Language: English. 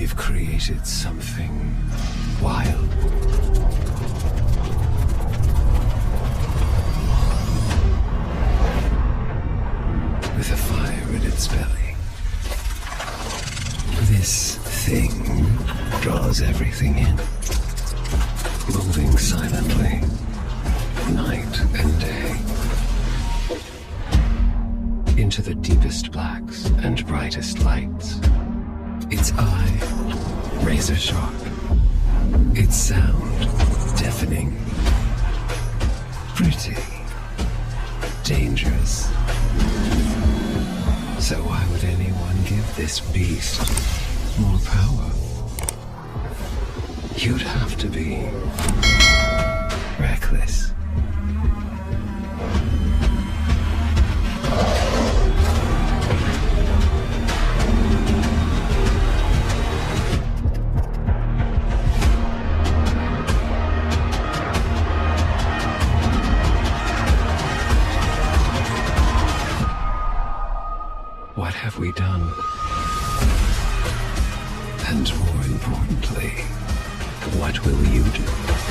We've created something wild. With a fire in its belly. This thing draws everything in, moving silently, night and day, into the deepest blacks and brightest lights. Its eye, razor sharp. Its sound, deafening. Pretty. Dangerous. So why would anyone give this beast more power? You'd have to be reckless. What have we done? And more importantly, what will you do?